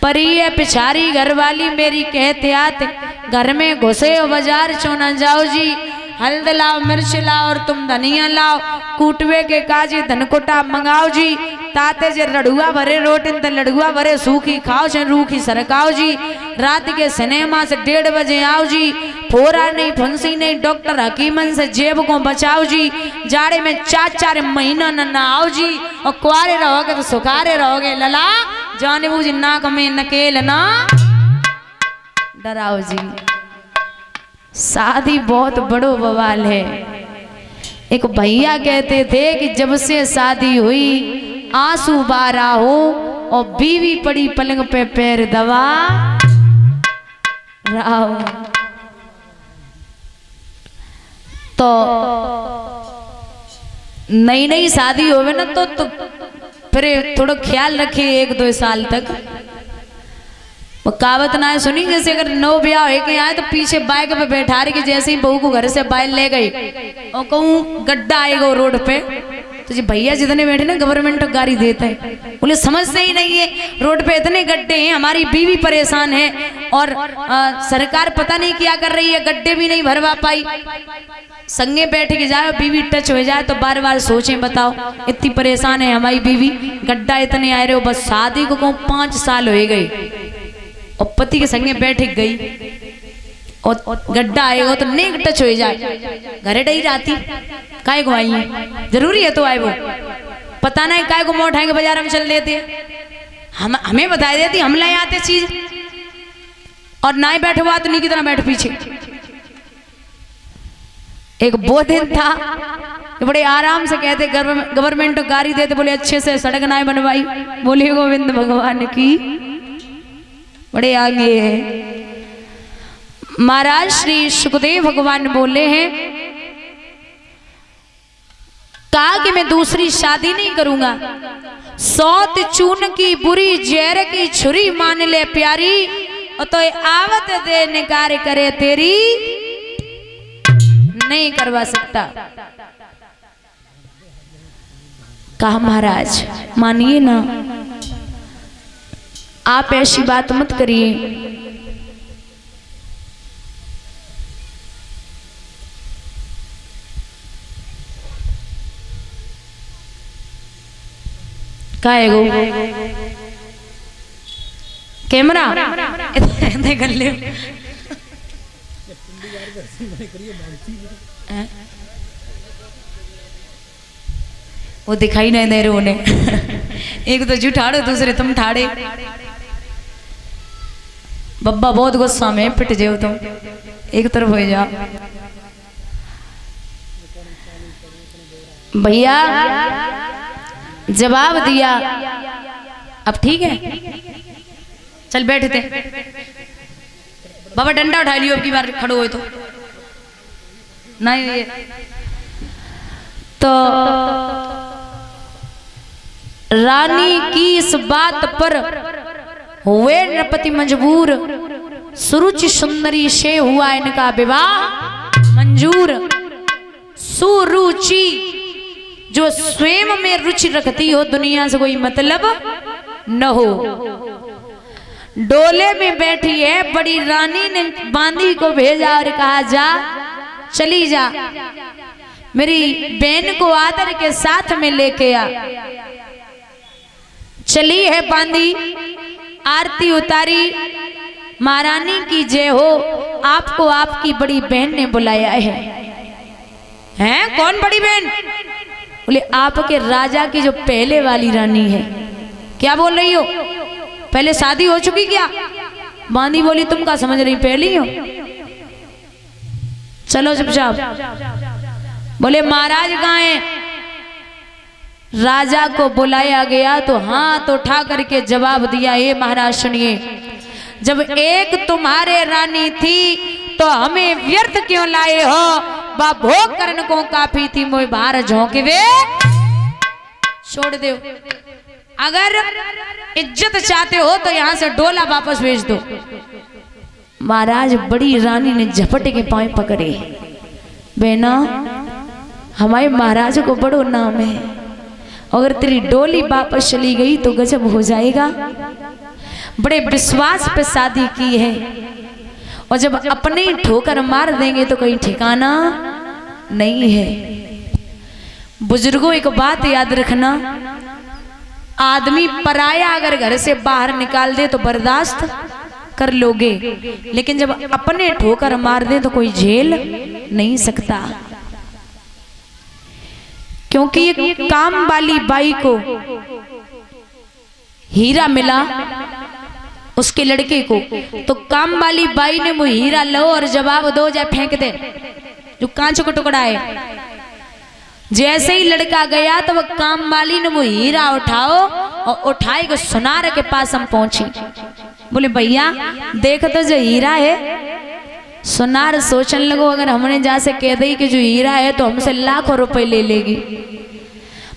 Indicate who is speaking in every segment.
Speaker 1: पर ये पिछारी घरवाली मेरी कहते आते घर में घुसे बाजार चो न जाओ जी। हल्द लाओ मिर्च लाओ और तुम धनिया लाओ, कूटवे के काजी धनकुटा मंगाओ जी। ताते जे लड़ुआ भरे रोटिन त लड़ुआ भरे सूखी खाओ छे रूखी सरकाओ जी। रात के सिनेमा से 1:30 बजे आओ जी। फोरा नहीं फंसी नहीं डॉक्टर हकीमन से जेब को बचाओ जी। जाड़े में 4-4 महीना न आओ जी। और कुआरे रहोगे तो सुखारे रहोगे लला, जाने बूझ नाक में नकेल ना डराओ जी। शादी बहुत बड़ो बवाल है। एक भैया कहते थे कि जब से शादी हुई आंसू बारा हो और बीवी पड़ी पलंग पे पैर दबा राव। तो नई नई शादी होवे ना तो फिर थोड़ा ख्याल रखे 1-2 साल तक। वो कहावत ना है सुनी, जैसे अगर नौ ब्याह हो के आए तो पीछे बाइक पे बैठा रही कि जैसे ही बहू को घर से बाहर ले गई और कहूँ गड्ढा आएगा रोड पे तो जी भैया जितने बैठे ना गवर्नमेंट गाड़ी देता है। बोले समझते ही नहीं है रोड पे इतने गड्ढे हैं, हमारी बीवी परेशान है और सरकार पता नहीं क्या कर रही है, गड्ढे भी नहीं भरवा पाई। संगे बैठ के जाए बीवी टच हो जाए तो बार बार सोचें, बताओ इतनी परेशान है हमारी बीवी, गड्ढा इतने आए रहे हो। बस शादी को कहूँ 5 साल हो गए और पति के संगे बैठ गई और गड्ढा आएगा तो नेक टच हो जाए घरे डही जाती काय को आई है, जरूरी है तो आए वो पता नहीं काय को मोड़ उठाएंगे बाजार में चल देते हमें बता देती हम ले आते चीज और ना ही बैठे हुआ तो नहीं की तरह बैठ पीछे। एक वो दिन था बड़े आराम से कहते गवर्नमेंट गाड़ी देते, बोले अच्छे से सड़क ना बनवाई, बोले गोविंद भगवान की बड़े आगे है। महाराज श्री सुखदेव भगवान बोले हैं कहा कि मैं दूसरी शादी नहीं करूंगा। सौत चून की बुरी जहर की छुरी मान ले प्यारी, और तो आवत दे निकार करे तेरी नहीं करवा सकता। कहा महाराज मानिए ना, आप ऐसी बात मत करिए। काएगो कैमरा इतने कर ले वो दिखाई नहीं दे रहे उन्हें। एक तो जुठाड़ो दूसरे तुम ठाड़े। बब्बा बहुत गुस्सा में पिट जाओ तुम, एक तरफ हो जाओ। भैया जवाब दिया, अब ठीक है चल बैठते। बाबा डंडा उठा लियो अब की बार खड़ो हो तो नहीं। तो रानी की इस बात पर हुए नृपति मजबूर, सुरुचि सुंदरी से हुआ इनका विवाह मंजूर। सुरुचि जो स्वयं में रुचि रखती हो, दुनिया से कोई मतलब न हो। डोले में बैठी है, बड़ी रानी ने बांदी को भेजा और कहा जा चली जा, मेरी बहन को आदर के साथ में लेके आ। चली है बांदी, आरती उतारी, महारानी की जय हो, आपको आपकी बड़ी बहन ने बुलाया है। हैं कौन बड़ी बहन? बोले आपके राजा की जो पहले वाली रानी है। क्या बोल रही हो, पहले शादी हो चुकी क्या? बांदी बोली तुम क्या समझ रही पहली हो, चलो चुपचाप। बोले महाराज कहाँ हैं? राजा को बुलाया गया तो हाथ उठा करके जवाब दिया, हे महाराज सुनिए, जब एक तुम्हारे रानी थी तो हमें व्यर्थ क्यों लाए हो? बा भोग करने को काफी थी, मोह बाहर झोंके वे छोड़ दो। अगर इज्जत चाहते हो तो यहाँ से डोला वापस भेज दो। महाराज बड़ी रानी ने झपट के पांव पकड़े, बेना हमारे महाराज को बड़ो नाम है, अगर तेरी डोली वापस चली गई तो गजब हो जाएगा। बड़े विश्वास पे शादी की है, और जब अपने ही ठोकर मार देंगे तो कहीं ठिकाना नहीं है। बुजुर्गों एक बात याद रखना, आदमी पराया अगर घर से बाहर निकाल दे तो बर्दाश्त कर लोगे, लेकिन जब अपने ठोकर मार दे तो कोई झेल नहीं सकता। क्योंकि ये काम वाली बाई को हीरा मिला उसके लड़के को, तो काम वाली बाई ने वो हीरा लो और जवाब दो, जाए फेंक दे जो कांच को टुकड़ा है। जैसे ही लड़का गया तो वो काम वाली ने वो हीरा उठाओ और उठाए के सुनार के पास हम पहुंची। बोले भैया देख तो जो हीरा है। सुनार सोचने लगो अगर हमने जा से कह दी कि जो हीरा है तो हमसे लाखों रुपए ले लेगी।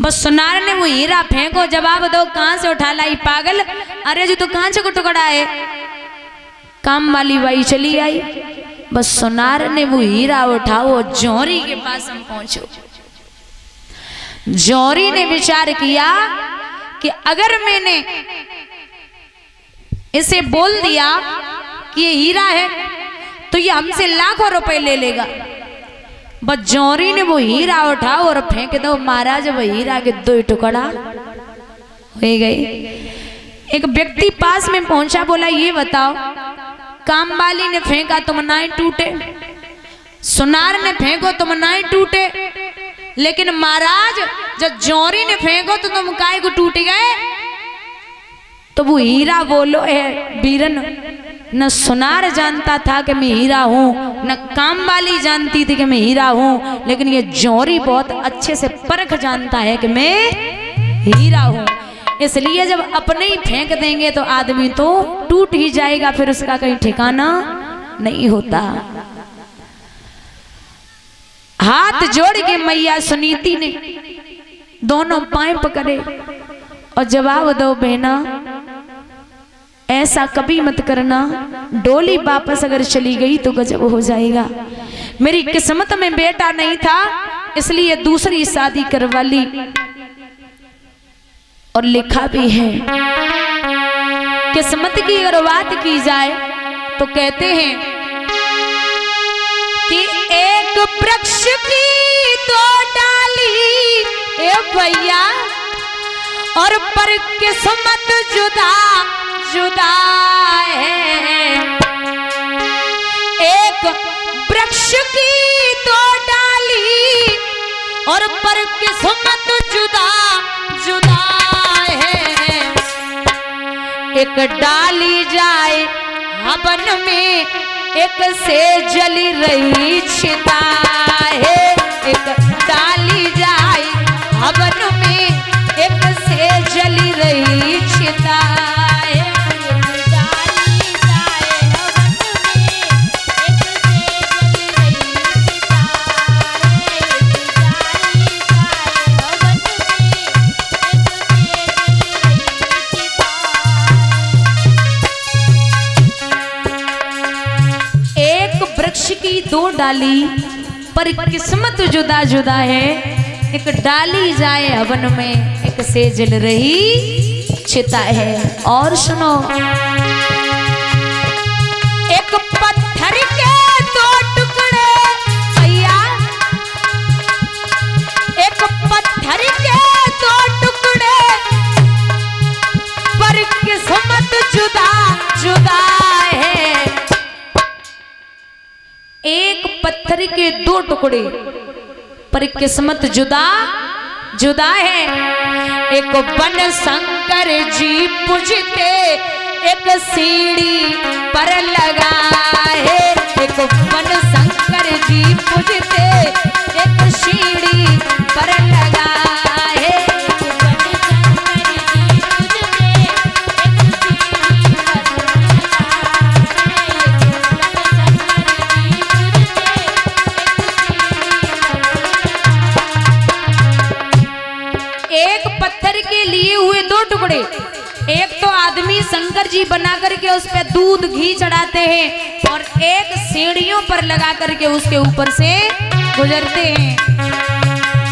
Speaker 1: बस सुनार ने वो हीरा फेंको, जवाब दो कहां से उठा लाई पागल, अरे जो तो कांच को टुकड़ा है। काम वाली बाई चली आई, बस सुनार ने वो हीरा उठाओ जौहरी के पास हम पहुंचो। जौहरी ने विचार किया कि अगर मैंने इसे बोल दिया कि ये हीरा है तो ये हमसे लाखों रुपए ले लेगा। बस जौहरी ने वो हीरा उठाओ और फेंक दो। महाराज वो हीरा के दो टुकड़ा हो गए। एक व्यक्ति पास में पहुंचा, बोला ये बताओ काम वाली ने फेंका तुम नाई टूटे, सुनार ने फेंको तुम नाई टूटे, लेकिन महाराज जब जौहरी ने फेंको तो तुम काय को टूट गए। तो वो हीरा बोलो है बीरन, न सुनार जानता था कि मैं हीरा हूं, न काम वाली जानती थी कि मैं हीरा हूं, लेकिन ये जौहरी बहुत अच्छे से परख जानता है कि मैं हीरा हूं। इसलिए जब अपने ही फेंक देंगे तो आदमी तो टूट ही जाएगा, फिर उसका कहीं ठिकाना नहीं होता। हाथ जोड़ के मैया सुनीति ने दोनों पांव पकड़े और जवाब दो बहना ऐसा कभी मत करना, डोली वापस अगर चली गई तो गजब हो जाएगा। मेरी किस्मत में बेटा नहीं था इसलिए दूसरी शादी करवा ली। और लिखा भी है किस्मत की अगर बात की जाए तो कहते हैं कि एक वृक्ष की दो डाली ए भैया और पर किस्मत जुदा जुदा है। एक वृक्ष की दो डाली और पर किस्मत जुदा जुदा है। एक डाली जाए हवन में एक से जली रही चिता है। एक डाली जाए हवन में एक से जली रही चिता है। वृक्ष की दो डाली पर किस्मत जुदा जुदा है। एक डाली जाए हवन में एक से जल रही चिता है। और सुनो एक पत्थर के दो टुकड़े भैया, एक पत्थर के दो टुकड़े पर किस्मत जुदा जुदा है। एक पत्थर के दो टुकड़े पर किस्मत जुदा जुदा है। एक बन शंकर जी पूजते एक सीढ़ी पर लगा है। एक बन शंकर जी पूजते एक सीढ़ी पर लगा है। टुकड़े, एक तो आदमी शंकर जी बना करके उस पे दूध घी चढ़ाते हैं और एक सीढ़ियों पर लगा करके उसके ऊपर से गुजरते हैं।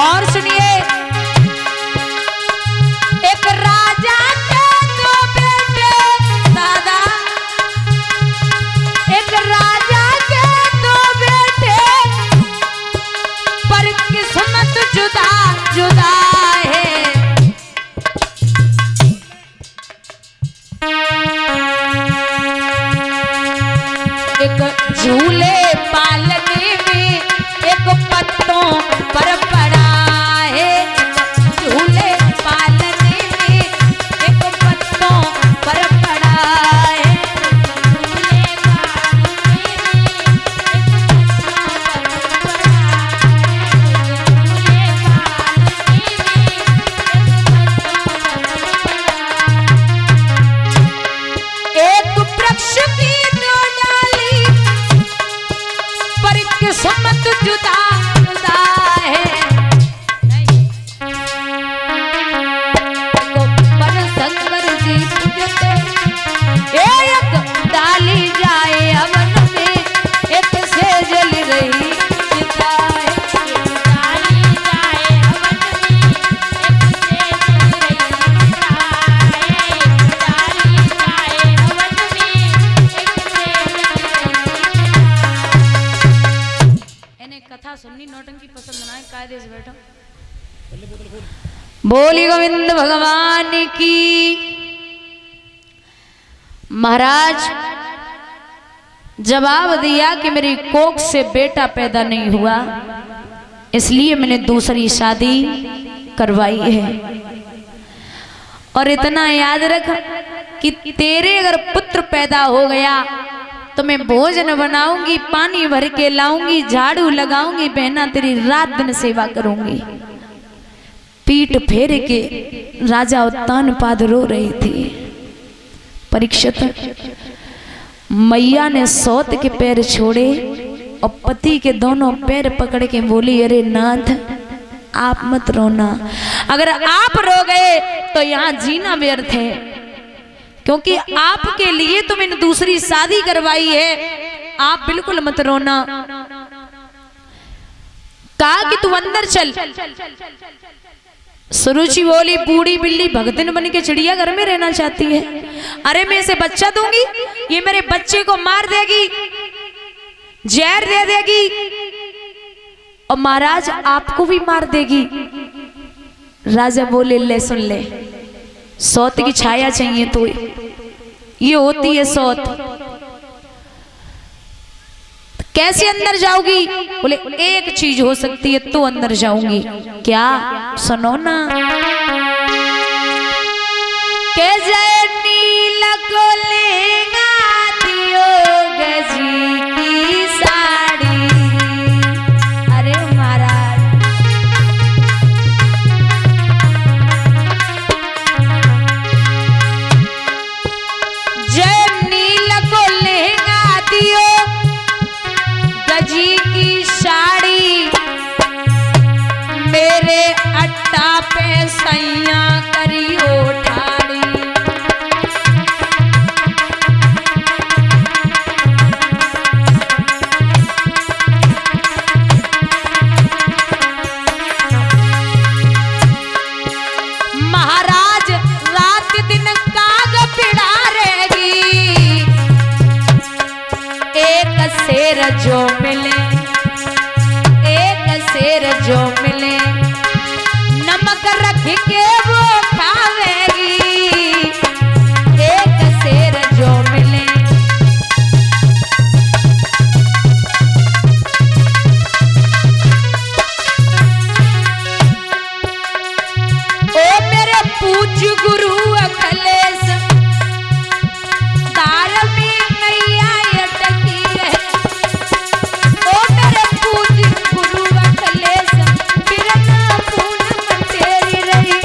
Speaker 1: और सुनिए एक राजा के दो बेटे था, एक झूले पालने में एक पत्तों पर पड़ा है, झूले पालने में एक पत्तों पर पड़ा है, झूले पालने में एक वृक्ष की दो डाली पर किस्मत जुदा जुदा है, पर शंकर जी पूजते एक डाली जाए हवन में एक से जल रही चिता है, डाली जाए हवन में एक से जल रही चिता है, डाली जाए हवन में एक से जल रही चिता। इन्हें कथा सुननी नौटंकी पसंद ना है, कायदे से बैठो। बोली गोविंद भगवान की। महाराज जवाब दिया कि मेरी कोख से बेटा पैदा नहीं हुआ, इसलिए मैंने दूसरी शादी करवाई है। और इतना याद रख कि तेरे अगर पुत्र पैदा हो गया तो मैं भोजन बनाऊंगी, पानी भर के लाऊंगी, झाड़ू लगाऊंगी, बहना तेरी रात दिन सेवा करूंगी। पीठ फेर के राजा उत्तानपाद रो रहे थे। परीक्षित मैया ने सौत के पैर छोड़े और पति के दोनों पैर पकड़ के बोली, अरे नाथ आप मत रोना, अगर आप रो गए तो यहाँ जीना व्यर्थ है, क्योंकि आपके लिए तो मैंने दूसरी शादी करवाई है, आप बिल्कुल मत रोना। कहा कि तू अंदर चल। सुरुचि बोली, बूढ़ी बिल्ली भगतिन बन के चिड़िया घर में रहना चाहती है। अरे मैं इसे बच्चा दूंगी, ये मेरे बच्चे को मार देगी, जहर दे देगी और महाराज आपको भी मार देगी। राजा बोले, ले सुन ले, सौत की छाया चाहिए तो ये होती है सौत। कैसे अंदर जाओगी? बोले एक चीज हो सकती है तो अंदर जाऊंगी। क्या? सुनो ना। के जय नील को लेगा दियो गजी की साड़ी। अरे महाराज जय नील को लेगा दियो गजी की साड़ी, मेरे अट्टा पे सैया करियो ठाड़ी। महाराज रात दिन काग पिड़ा रहेगी, एक शेर जो मिले, एक शेर जो मिले, नमक रख के वो खावेगी, एक शेर जो मिले। ओ मेरे पूज गुरु अखिलेश, तार में नैया अटकी है। ओ मेरे पूज गुरु अखिलेश, बिरना पूनम तेरी रही।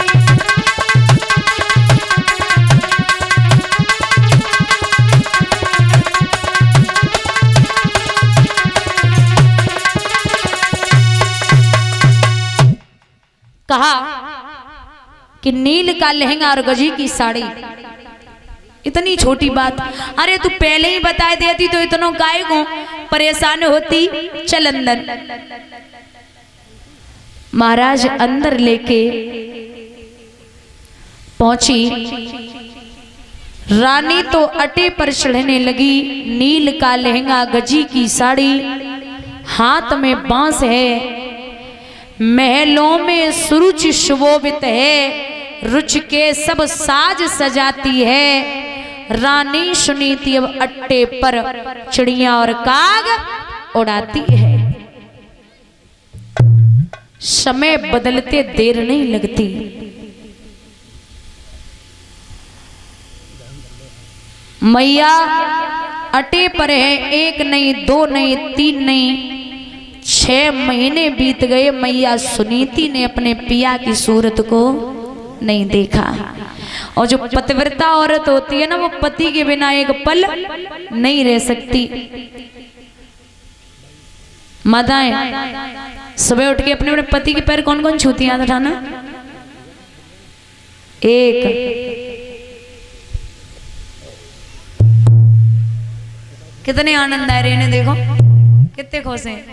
Speaker 1: कहा कि नील का लहंगा और गजी की साड़ी, इतनी छोटी बात। अरे तू पहले ही बता देती तो इतना काय को परेशान होती। चल अंदर। महाराज अंदर लेके पहुंची। रानी तो अटे पर चढ़ने लगी। नील का लहंगा, गजी की साड़ी, हाथ में बांस है। महलों में सुरुचि सुशोभित है, रुच के सब साज सजाती है। रानी सुनीति अब अट्टे पर चिड़िया और काग उड़ाती है। समय बदलते देर नहीं लगती। मैया अटे पर है, एक नहीं, दो नहीं, तीन नहीं, 6 महीने बीत गए। मैया सुनीति ने अपने पिया की सूरत को नहीं देखा। और जो पतिव्रता औरत होती है ना, वो पति के बिना एक पल नहीं रह सकती। माताएं सुबह उठ के अपने अपने पति के पैर कौन कौन छूती हैं? उठाना। एक, कितने आनंद आ रहे हैं, देखो कितने खुश हैं।